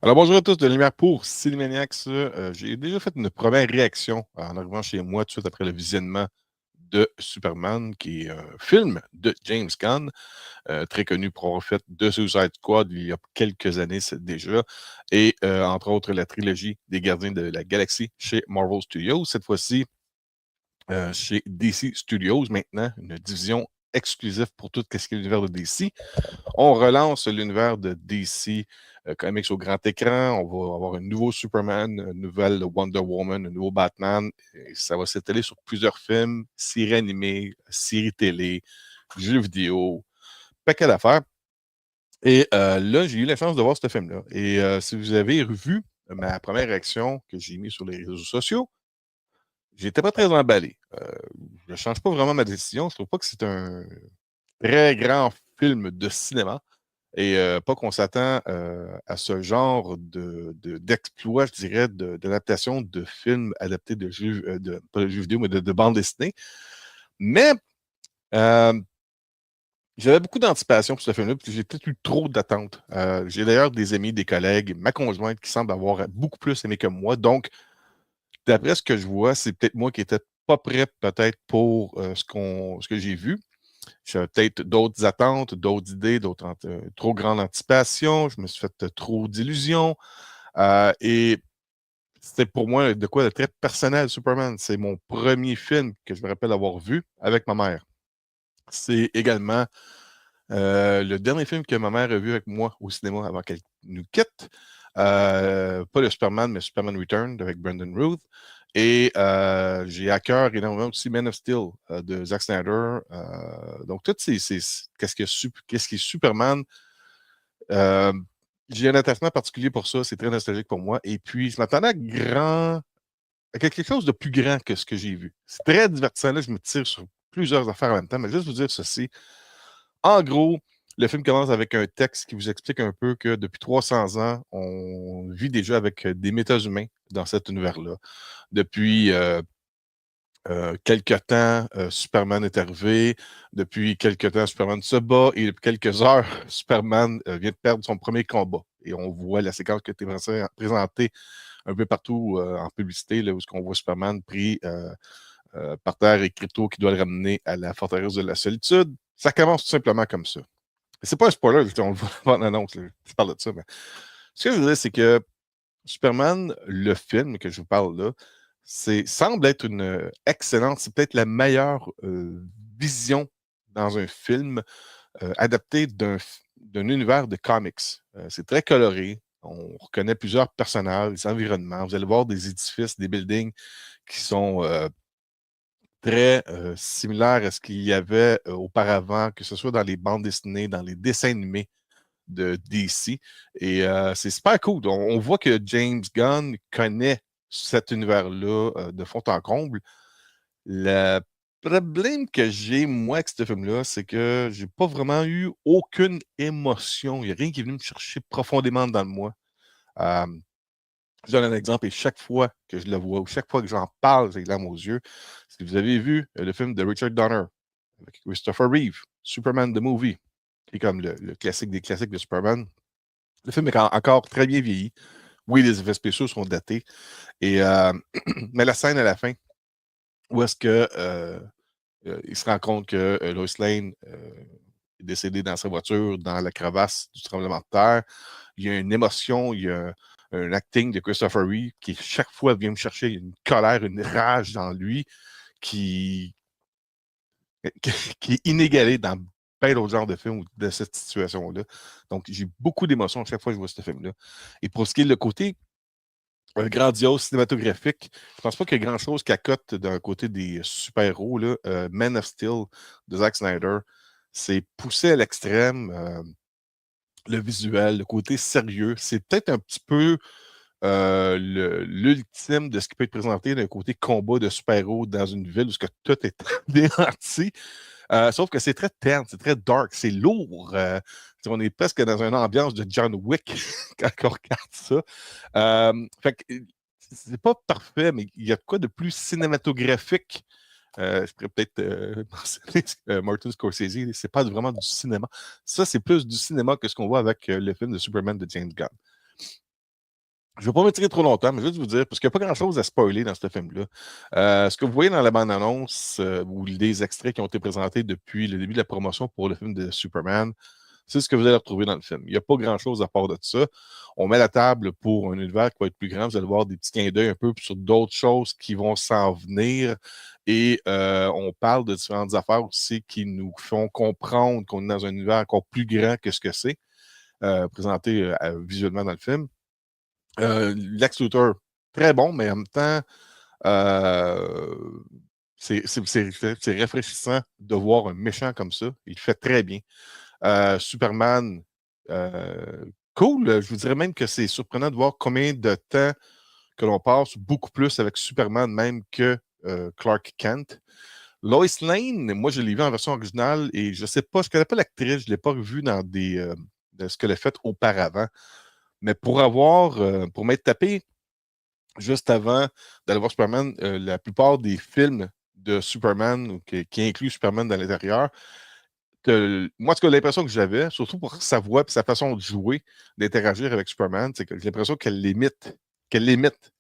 Alors bonjour à tous de Lumière pour Cinémaniacs. J'ai déjà fait une première réaction en arrivant chez moi tout de suite après le visionnement de Superman, qui est un film de James Gunn, très connu pour avoir fait The Suicide Squad il y a quelques années déjà, et entre autres la trilogie des Gardiens de la Galaxie chez Marvel Studios. Cette fois-ci, chez DC Studios, maintenant, une division exclusive pour tout ce qui est l'univers de DC. On relance l'univers de DC Comics au grand écran. On va avoir un nouveau Superman, une nouvelle Wonder Woman, un nouveau Batman. Et ça va s'étaler sur plusieurs films, séries animées, séries télé, jeux vidéo, paquet d'affaires. Et là, j'ai eu la chance de voir ce film-là. Et si vous avez revu ma première réaction que j'ai mise sur les réseaux sociaux, j'étais pas très emballé. Je ne change pas vraiment ma décision. Je trouve pas que c'est un très grand film de cinéma. Et pas qu'on s'attend à ce genre d'exploit, je dirais, d'adaptation de films adaptés de jeux, pas de jeux vidéo, mais de bandes dessinées. Mais euh, j'avais beaucoup d'anticipation pour ce film-là, puis j'ai peut-être eu trop d'attentes. J'ai d'ailleurs des amis, des collègues, ma conjointe qui semble avoir beaucoup plus aimé que moi. Donc, d'après ce que je vois, c'est peut-être moi qui n'étais pas prêt peut-être pour ce que j'ai vu. J'avais peut-être d'autres attentes, d'autres idées, trop grande anticipation. Je me suis fait trop d'illusions. Et c'était pour moi de quoi de très personnel, Superman. C'est mon premier film que je me rappelle avoir vu avec ma mère. C'est également le dernier film que ma mère a vu avec moi au cinéma avant qu'elle nous quitte. Pas le Superman, mais Superman Return avec Brandon Routh. Et j'ai à cœur énormément aussi Man of Steel de Zack Snyder. Donc, qu'est-ce qui est Superman, euh, j'ai un attachement particulier pour ça. C'est très nostalgique pour moi. Et puis, je m'attendais à quelque chose de plus grand que ce que j'ai vu. C'est très divertissant. Là, je me tire sur plusieurs affaires en même temps, mais juste vous dire ceci. En gros, le film commence avec un texte qui vous explique un peu que depuis 300 ans, on vit déjà avec des méta-humains dans cet univers-là. Depuis quelque temps, Superman est arrivé. Depuis quelque temps, Superman se bat. Et depuis quelques heures, Superman vient de perdre son premier combat. Et on voit la séquence qui a été présentée un peu partout en publicité, là, où on voit Superman pris par terre et Krypto qui doit le ramener à la forteresse de la solitude. Ça commence tout simplement comme ça. C'est pas un spoiler, on le voit dans l'annonce, je parle de ça. Mais ce que je veux dire, c'est que Superman, le film que je vous parle là, semble être une excellente, c'est peut-être la meilleure vision dans un film adapté d'un univers de comics. C'est très coloré. On reconnaît plusieurs personnages, des environnements. Vous allez voir des édifices, des buildings qui sont très similaires à ce qu'il y avait auparavant, que ce soit dans les bandes dessinées, dans les dessins animés de DC. Et c'est super cool. On voit que James Gunn connaît cet univers-là de fond en comble. Le problème que j'ai, moi, avec ce film-là, c'est que j'ai pas vraiment eu aucune émotion. Il n'y a rien qui est venu me chercher profondément dans le moi. Euh, je donne un exemple et chaque fois que je le vois ou chaque fois que j'en parle, j'ai les larmes aux yeux. Si vous avez vu le film de Richard Donner avec Christopher Reeve, Superman the Movie, qui est comme le classique des classiques de Superman, le film est encore très bien vieilli. Oui, les effets spéciaux sont datés. Et, mais la scène à la fin, où est-ce que il se rend compte que Lois Lane est décédée dans sa voiture, dans la crevasse du tremblement de terre. Il y a une émotion, il y a un acting de Christopher Reeve qui, chaque fois, vient me chercher une colère, une rage dans lui qui, qui est inégalée dans plein d'autres genres de films ou de cette situation-là. Donc, j'ai beaucoup d'émotions à chaque fois que je vois ce film-là. Et pour ce qui est le côté grandiose cinématographique. Je pense pas qu'il y ait grand-chose qui accote d'un côté des super-héros. Là. Man of Steel de Zack Snyder, c'est poussé à l'extrême. Le visuel, le côté sérieux, c'est peut-être un petit peu l'ultime de ce qui peut être présenté d'un côté combat de super-héros dans une ville où ce que tout est démenti. Sauf que c'est très terne, c'est très dark, c'est lourd. On est presque dans une ambiance de John Wick quand on regarde ça. Fait que c'est pas parfait, mais il y a de quoi de plus cinématographique. Je pourrais peut-être mentionner Martin Scorsese, c'est pas vraiment du cinéma. Ça, c'est plus du cinéma que ce qu'on voit avec le film de Superman de James Gunn. Je ne vais pas m'étirer trop longtemps, mais juste vous dire, parce qu'il n'y a pas grand-chose à spoiler dans ce film-là. Ce que vous voyez dans la bande-annonce ou les extraits qui ont été présentés depuis le début de la promotion pour le film de Superman, c'est ce que vous allez retrouver dans le film. Il n'y a pas grand-chose à part de ça. On met la table pour un univers qui va être plus grand. Vous allez voir des petits clins d'œil un peu sur d'autres choses qui vont s'en venir. Et on parle de différentes affaires aussi qui nous font comprendre qu'on est dans un univers encore plus grand que ce que c'est, présenté visuellement dans le film. Lex Luthor, très bon, mais en même temps, euh, c'est rafraîchissant de voir un méchant comme ça. Il le fait très bien. Superman, cool. Je vous dirais même que c'est surprenant de voir combien de temps que l'on passe beaucoup plus avec Superman même que Clark Kent. Lois Lane, moi je l'ai vu en version originale et je sais pas, je connais pas l'actrice, je l'ai pas revue dans de ce qu'elle a fait auparavant. Mais pour m'être tapé juste avant d'aller voir Superman, la plupart des films de Superman qui incluent Superman dans l'intérieur, moi, en tout cas, l'impression que j'avais, surtout pour sa voix et sa façon de jouer, d'interagir avec Superman, c'est que j'ai l'impression qu'elle imite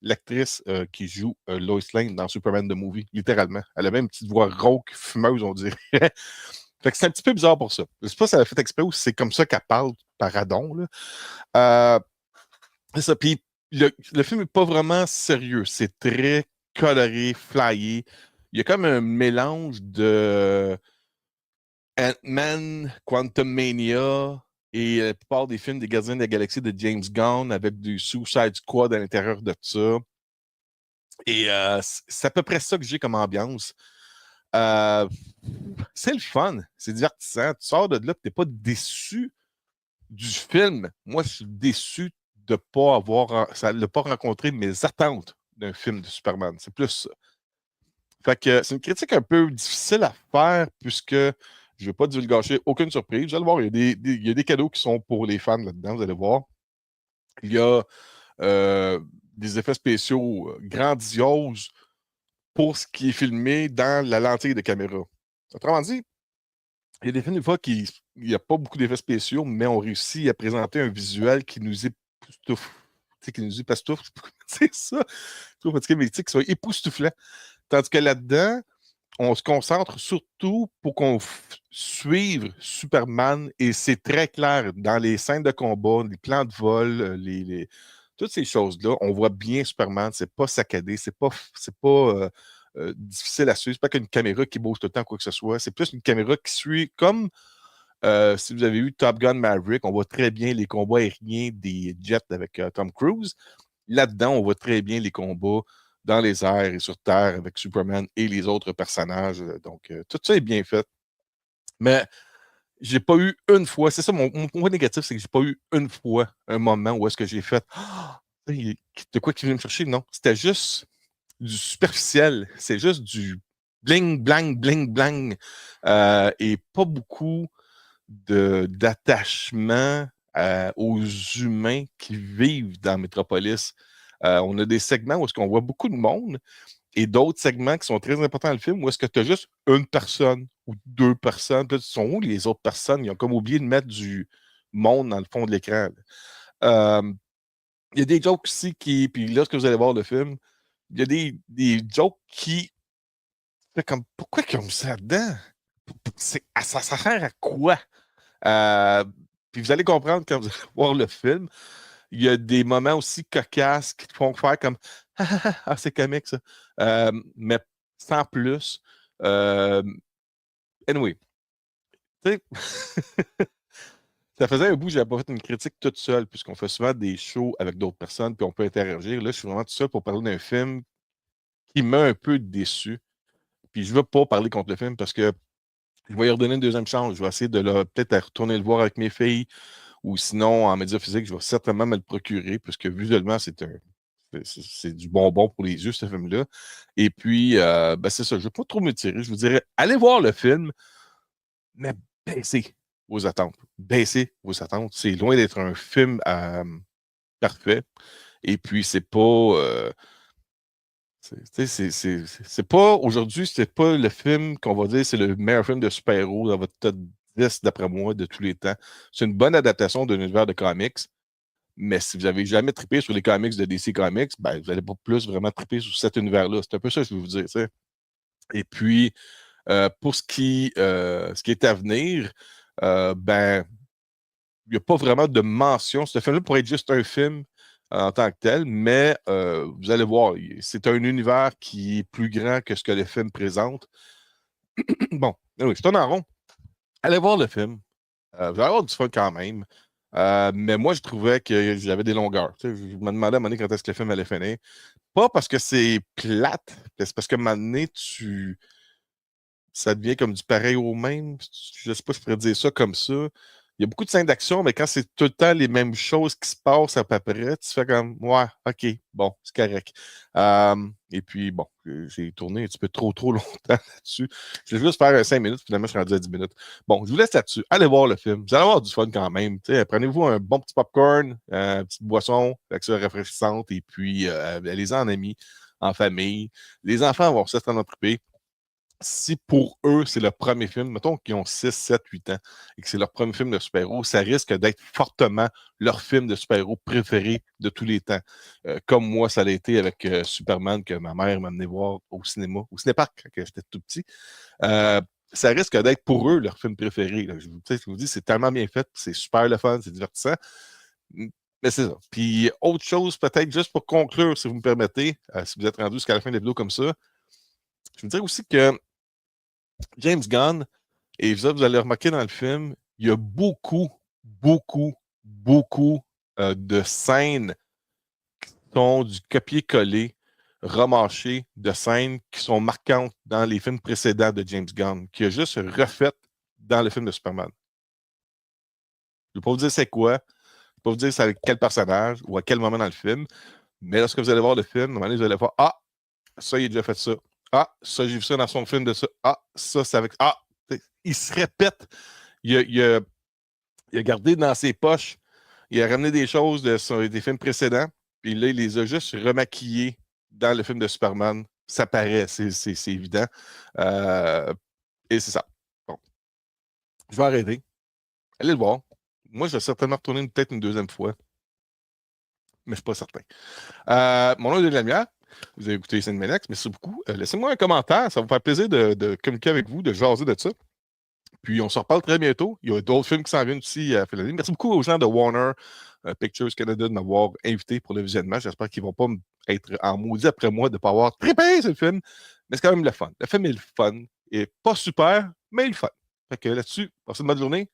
l'actrice qui joue Lois Lane dans Superman the Movie, littéralement. Elle a même une petite voix rauque, fumeuse, on dirait. Fait que c'est un petit peu bizarre pour ça. Je sais pas si elle a fait exprès ou si c'est comme ça qu'elle parle par Adon, là. Euh, c'est ça. Puis le film n'est pas vraiment sérieux. C'est très coloré, flyé. Il y a comme un mélange de Ant-Man, Quantum Mania et la plupart des films des Gardiens de la Galaxie de James Gunn avec du Suicide Squad à l'intérieur de ça. Et c'est à peu près ça que j'ai comme ambiance. Euh, c'est le fun, c'est divertissant. Tu sors de là, tu n'es pas déçu du film. Moi, je suis déçu de ne pas rencontrer mes attentes d'un film de Superman. C'est plus ça. Fait que c'est une critique un peu difficile à faire puisque je ne vais pas divulgacher aucune surprise. Vous allez voir, il y a des cadeaux qui sont pour les fans là-dedans, vous allez voir. Il y a euh, des effets spéciaux grandioses pour ce qui est filmé dans la lentille de caméra. Autrement dit, il y a des films, des fois, il n'y a pas beaucoup d'effets spéciaux, mais on réussit à présenter un visuel qui nous époustoufle. Tu sais, qui nous époustoufle, c'est ça. Je trouve fatigué, mais tu sais, qui soit époustouflant. Tandis que là-dedans, on se concentre surtout pour qu'on suive Superman et c'est très clair dans les scènes de combat, les plans de vol, toutes ces choses-là. On voit bien Superman, c'est pas saccadé, c'est pas difficile à suivre. C'est pas qu'une caméra qui bouge tout le temps, quoi que ce soit. C'est plus une caméra qui suit comme si vous avez vu Top Gun Maverick, on voit très bien les combats aériens des jets avec Tom Cruise. Là-dedans, on voit très bien les combats dans les airs et sur Terre avec Superman et les autres personnages. Donc, tout ça est bien fait. Mais j'ai pas eu une fois, c'est ça mon point négatif, c'est que j'ai pas eu une fois un moment où est-ce que j'ai fait ah, de quoi qui vient me chercher? Non, c'était juste du superficiel. C'est juste du bling, blang, bling, blang. Et pas beaucoup d'attachement aux humains qui vivent dans Metropolis. On a des segments où est-ce qu'on voit beaucoup de monde et d'autres segments qui sont très importants dans le film où est-ce que tu as juste une personne ou deux personnes. Puis là, sont où les autres personnes? Ils ont comme oublié de mettre du monde dans le fond de l'écran. Euh, il y a des jokes aussi qui. Puis lorsque vous allez voir le film, il y a des jokes qui. Comme, pourquoi ils ont mis ça dedans? Ça sert à quoi? Euh, puis vous allez comprendre quand vous allez voir le film. Il y a des moments aussi cocasses qui te font faire comme ah, c'est comique ça. Mais sans plus. Euh, anyway, tu sais, ça faisait un bout que j'avais pas fait une critique toute seule, puisqu'on fait souvent des shows avec d'autres personnes, puis on peut interagir. Là, je suis vraiment tout seul pour parler d'un film qui m'a un peu déçu. Puis je ne veux pas parler contre le film parce que je vais y redonner une deuxième chance. Je vais essayer de peut-être retourner le voir avec mes filles. Ou sinon, en médias physiques, je vais certainement me le procurer, puisque visuellement, c'est du bonbon pour les yeux, ce film-là. Et puis, ben, c'est ça, je ne vais pas trop me tirer. Je vous dirais, allez voir le film, mais baissez vos attentes. Baissez vos attentes. C'est loin d'être un film parfait. Et puis, c'est pas. C'est pas. Aujourd'hui, c'est pas le film qu'on va dire c'est le meilleur film de super-héros dans votre top 10, d'après moi, de tous les temps. C'est une bonne adaptation d'un univers de comics. Mais si vous n'avez jamais trippé sur les comics de DC Comics, ben, vous n'allez pas plus vraiment tripper sur cet univers-là. C'est un peu ça que je veux vous dire. T'sais. Et puis, pour ce qui est à venir, ben, il n'y a pas vraiment de mention. Ce film-là pourrait être juste un film en tant que tel, mais vous allez voir, c'est un univers qui est plus grand que ce que le film présente. Bon, oui, c'est un en rond. Allez voir le film. Vous allez avoir du fun quand même. Mais moi, je trouvais que j'avais des longueurs. Tu sais, je me demandais à un moment donné quand est-ce que le film allait finir. Pas parce que c'est plate, mais c'est parce qu'à un moment donné, ça devient comme du pareil au même. Je ne sais pas si je pourrais dire ça comme ça. Il y a beaucoup de scènes d'action, mais quand c'est tout le temps les mêmes choses qui se passent à peu près, tu fais comme, ouais, OK, bon, c'est correct. Et puis, bon, j'ai tourné un petit peu trop longtemps là-dessus. Je vais juste faire 5 minutes, finalement, je suis rendu à 10 minutes. Bon, je vous laisse là-dessus. Allez voir le film. Vous allez avoir du fun quand même. Prenez-vous un bon petit popcorn, une petite boisson, avec ça rafraîchissante, et puis allez-en en amis, en famille. Les enfants vont certainement triper. Si pour eux, c'est le premier film, mettons qu'ils ont 6, 7, 8 ans et que c'est leur premier film de super-héros, ça risque d'être fortement leur film de super-héros préféré de tous les temps. Comme moi, ça l'a été avec Superman que ma mère m'a amené voir au cinéma, au cinéparc quand j'étais tout petit. Ça risque d'être pour eux leur film préféré. Là. Je vous dis, c'est tellement bien fait, c'est super le fun, c'est divertissant. Mais c'est ça. Puis autre chose, peut-être, juste pour conclure, si vous me permettez, si vous êtes rendu jusqu'à la fin de la vidéo comme ça, je veux dire aussi que James Gunn, et ça, vous allez remarquer dans le film, il y a beaucoup de scènes qui sont du copier-coller, remâché de scènes qui sont marquantes dans les films précédents de James Gunn, qui a juste refait dans le film de Superman. Je ne vais pas vous dire c'est quoi, je ne vais pas vous dire c'est avec quel personnage ou à quel moment dans le film, mais lorsque vous allez voir le film, à un moment donné, vous allez voir ah, ça, il a déjà fait ça. Ah, ça, j'ai vu ça dans son film de ça. Ah, ça, c'est avec. Ah, il se répète. Il a gardé dans ses poches. Il a ramené des choses des films précédents. Puis là, il les a juste remaquillés dans le film de Superman. Ça paraît, c'est évident. Et c'est ça. Bon, je vais arrêter. Allez le voir. Moi, je vais certainement retourner peut-être une deuxième fois, mais je ne suis pas certain. Mon nom est Denis Lamière. Vous avez écouté Cinémanex, merci beaucoup. Laissez-moi un commentaire, ça va me faire plaisir de communiquer avec vous, de jaser de ça. Puis on se reparle très bientôt. Il y a d'autres films qui s'en viennent aussi à Philadelphie. Merci beaucoup aux gens de Warner Pictures Canada de m'avoir invité pour le visionnement. J'espère qu'ils ne vont pas être en maudit après moi de ne pas avoir trippé ce film. Mais c'est quand même le fun. Le film est le fun. Il n'est pas super, mais il est le fun. Fait que là-dessus, passez une bonne journée.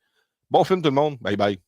Bon film tout le monde. Bye bye.